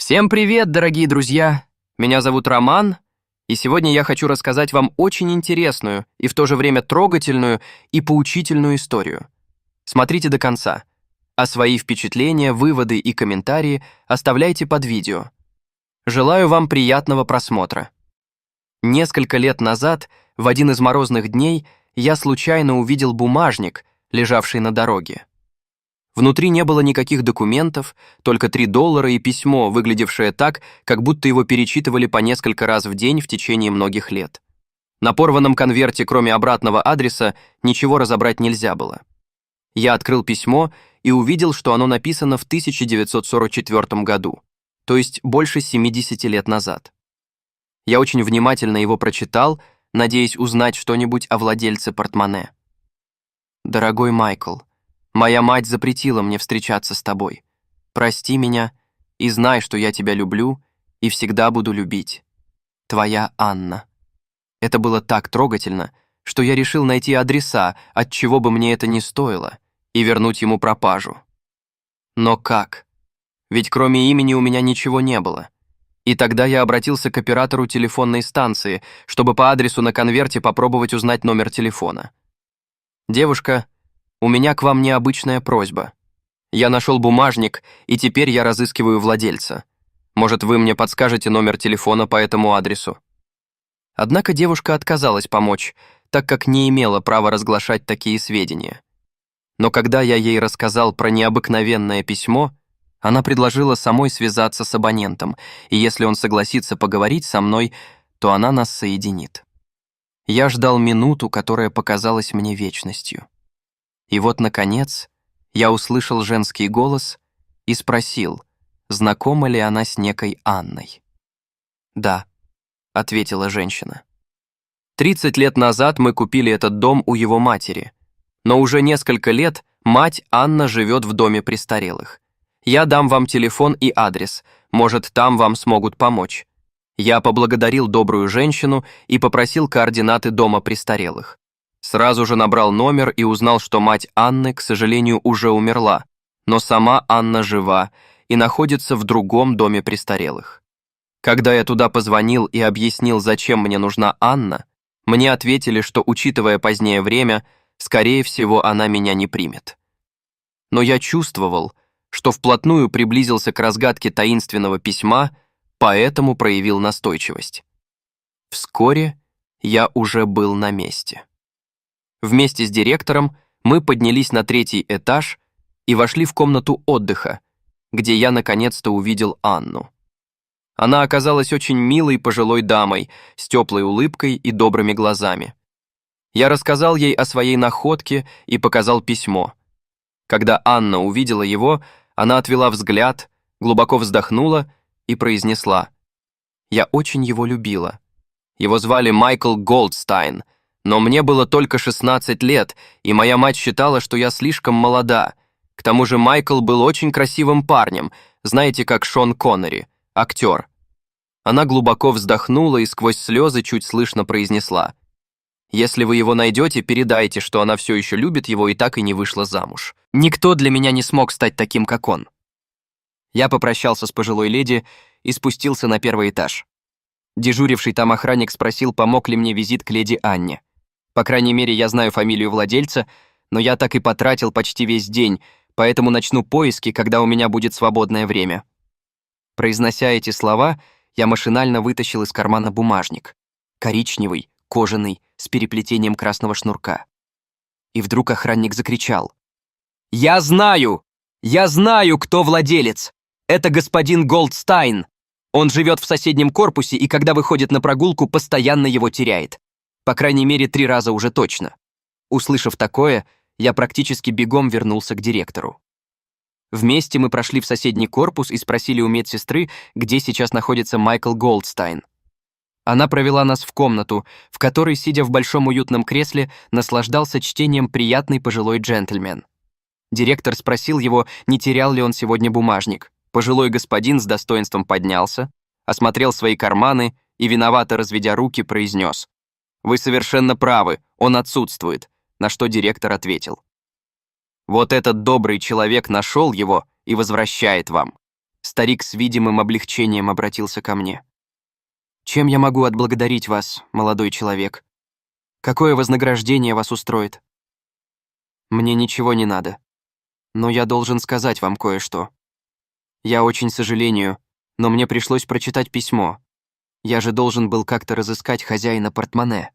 Всем привет, дорогие друзья! Меня зовут Роман, и сегодня я хочу рассказать вам очень интересную и в то же время трогательную и поучительную историю. Смотрите до конца, а свои впечатления, выводы и комментарии оставляйте под видео. Желаю вам приятного просмотра. Несколько лет назад, в один из морозных дней, я случайно увидел бумажник, лежавший на дороге. Внутри не было никаких документов, только $3 и письмо, выглядевшее так, как будто его перечитывали по несколько раз в день в течение многих лет. На порванном конверте, кроме обратного адреса, ничего разобрать нельзя было. Я открыл письмо и увидел, что оно написано в 1944 году, то есть больше 70 лет назад. Я очень внимательно его прочитал, надеясь узнать что-нибудь о владельце портмоне. «Дорогой Майкл, моя мать запретила мне встречаться с тобой. Прости меня и знай, что я тебя люблю и всегда буду любить. Твоя Анна». Это было так трогательно, что я решил найти адреса, от чего бы мне это ни стоило, и вернуть ему пропажу. Но как? Ведь кроме имени у меня ничего не было. И тогда я обратился к оператору телефонной станции, чтобы по адресу на конверте попробовать узнать номер телефона. «Девушка, у меня к вам необычная просьба. Я нашел бумажник, и теперь я разыскиваю владельца. Может, вы мне подскажете номер телефона по этому адресу?» Однако девушка отказалась помочь, так как не имела права разглашать такие сведения. Но когда я ей рассказал про необыкновенное письмо, она предложила самой связаться с абонентом, и если он согласится поговорить со мной, то она нас соединит. Я ждал минуту, которая показалась мне вечностью. И вот, наконец, я услышал женский голос и спросил, знакома ли она с некой Анной. «Да», — ответила женщина. 30 лет назад мы купили этот дом у его матери, но уже несколько лет мать Анна живет в доме престарелых. Я дам вам телефон и адрес, может, там вам смогут помочь. Я поблагодарил добрую женщину и попросил координаты дома престарелых. Сразу же набрал номер и узнал, что мать Анны, к сожалению, уже умерла, но сама Анна жива и находится в другом доме престарелых. Когда я туда позвонил и объяснил, зачем мне нужна Анна, мне ответили, что, учитывая позднее время, скорее всего, она меня не примет. Но я чувствовал, что вплотную приблизился к разгадке таинственного письма, поэтому проявил настойчивость. Вскоре я уже был на месте. Вместе с директором мы поднялись на 3-й этаж и вошли в комнату отдыха, где я наконец-то увидел Анну. Она оказалась очень милой пожилой дамой, с теплой улыбкой и добрыми глазами. Я рассказал ей о своей находке и показал письмо. Когда Анна увидела его, она отвела взгляд, глубоко вздохнула и произнесла: «Я очень его любила. Его звали Майкл Голдстайн, но мне было только 16 лет, и моя мать считала, что я слишком молода. К тому же Майкл был очень красивым парнем, знаете, как Шон Коннери, актер». Она глубоко вздохнула и сквозь слезы чуть слышно произнесла: «Если вы его найдете, передайте, что она все еще любит его и так и не вышла замуж. Никто для меня не смог стать таким, как он». Я попрощался с пожилой леди и спустился на 1-й этаж. Дежуривший там охранник спросил, помог ли мне визит к леди Анне. По крайней мере, я знаю фамилию владельца, но я так и потратил почти весь день, поэтому начну поиски, когда у меня будет свободное время. Произнося эти слова, я машинально вытащил из кармана бумажник. Коричневый, кожаный, с переплетением красного шнурка. И вдруг охранник закричал: «Я знаю! Я знаю, кто владелец! Это господин Голдстайн! Он живет в соседнем корпусе и, когда выходит на прогулку, постоянно его теряет. По крайней мере, 3 раза уже точно». Услышав такое, я практически бегом вернулся к директору. Вместе мы прошли в соседний корпус и спросили у медсестры, где сейчас находится Майкл Голдстайн. Она провела нас в комнату, в которой, сидя в большом уютном кресле, наслаждался чтением приятный пожилой джентльмен. Директор спросил его, не терял ли он сегодня бумажник. Пожилой господин с достоинством поднялся, осмотрел свои карманы и, виновато разведя руки, произнес: «Вы совершенно правы, он отсутствует», на что директор ответил: «Вот этот добрый человек нашел его и возвращает вам. Старик с видимым облегчением обратился ко мне. «Чем я могу отблагодарить вас, молодой человек? Какое вознаграждение вас устроит?» «Мне ничего не надо. Но я должен сказать вам кое-что. Я очень сожалению, но мне пришлось прочитать письмо. Я же должен был как-то разыскать хозяина портмоне».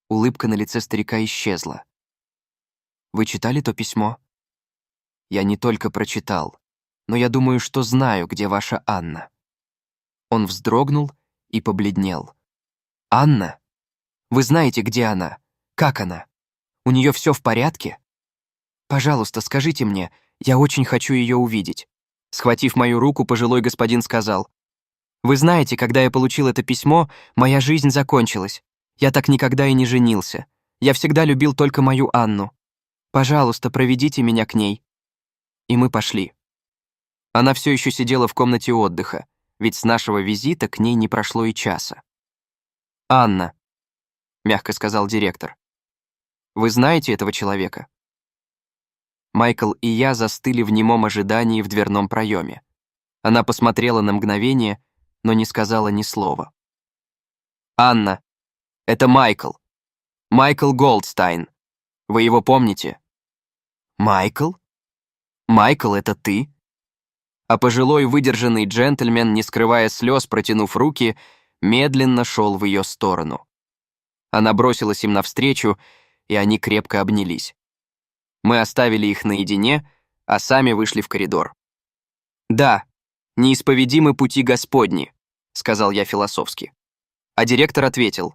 Улыбка на лице старика исчезла. «Вы читали то письмо?» «Я не только прочитал, но я думаю, что знаю, где ваша Анна». Он вздрогнул и побледнел. «Анна? Вы знаете, где она? Как она? У нее все в порядке? Пожалуйста, скажите мне, я очень хочу ее увидеть». Схватив мою руку, пожилой господин сказал: «Вы знаете, когда я получил это письмо, моя жизнь закончилась. Я так никогда и не женился. Я всегда любил только мою Анну. Пожалуйста, проведите меня к ней». И мы пошли. Она все еще сидела в комнате отдыха, ведь с нашего визита к ней не прошло и часа. «Анна», — мягко сказал директор, — «вы знаете этого человека?» Майкл и я застыли в немом ожидании в дверном проеме. Она посмотрела на мгновение, но не сказала ни слова. «Анна, это Майкл. Майкл Голдстайн. Вы его помните?» «Майкл? Майкл, это ты?» А пожилой выдержанный джентльмен, не скрывая слез, протянув руки, медленно шел в ее сторону. Она бросилась им навстречу, и они крепко обнялись. Мы оставили их наедине, а сами вышли в коридор. «Да, неисповедимы пути Господни», — сказал я философски. А директор ответил: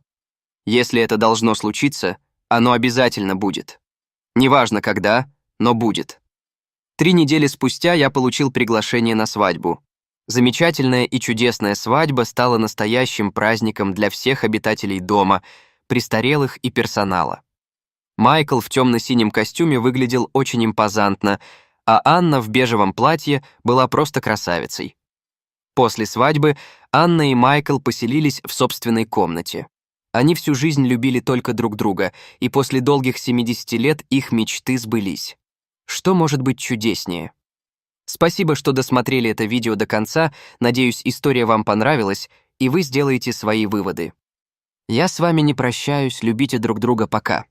«Если это должно случиться, оно обязательно будет. Неважно когда, но будет». 3 недели спустя я получил приглашение на свадьбу. Замечательная и чудесная свадьба стала настоящим праздником для всех обитателей дома, престарелых и персонала. Майкл в темно-синем костюме выглядел очень импозантно, а Анна в бежевом платье была просто красавицей. После свадьбы Анна и Майкл поселились в собственной комнате. Они всю жизнь любили только друг друга, и после долгих 70 лет их мечты сбылись. Что может быть чудеснее? Спасибо, что досмотрели это видео до конца, надеюсь, история вам понравилась, и вы сделаете свои выводы. Я с вами не прощаюсь, любите друг друга, пока.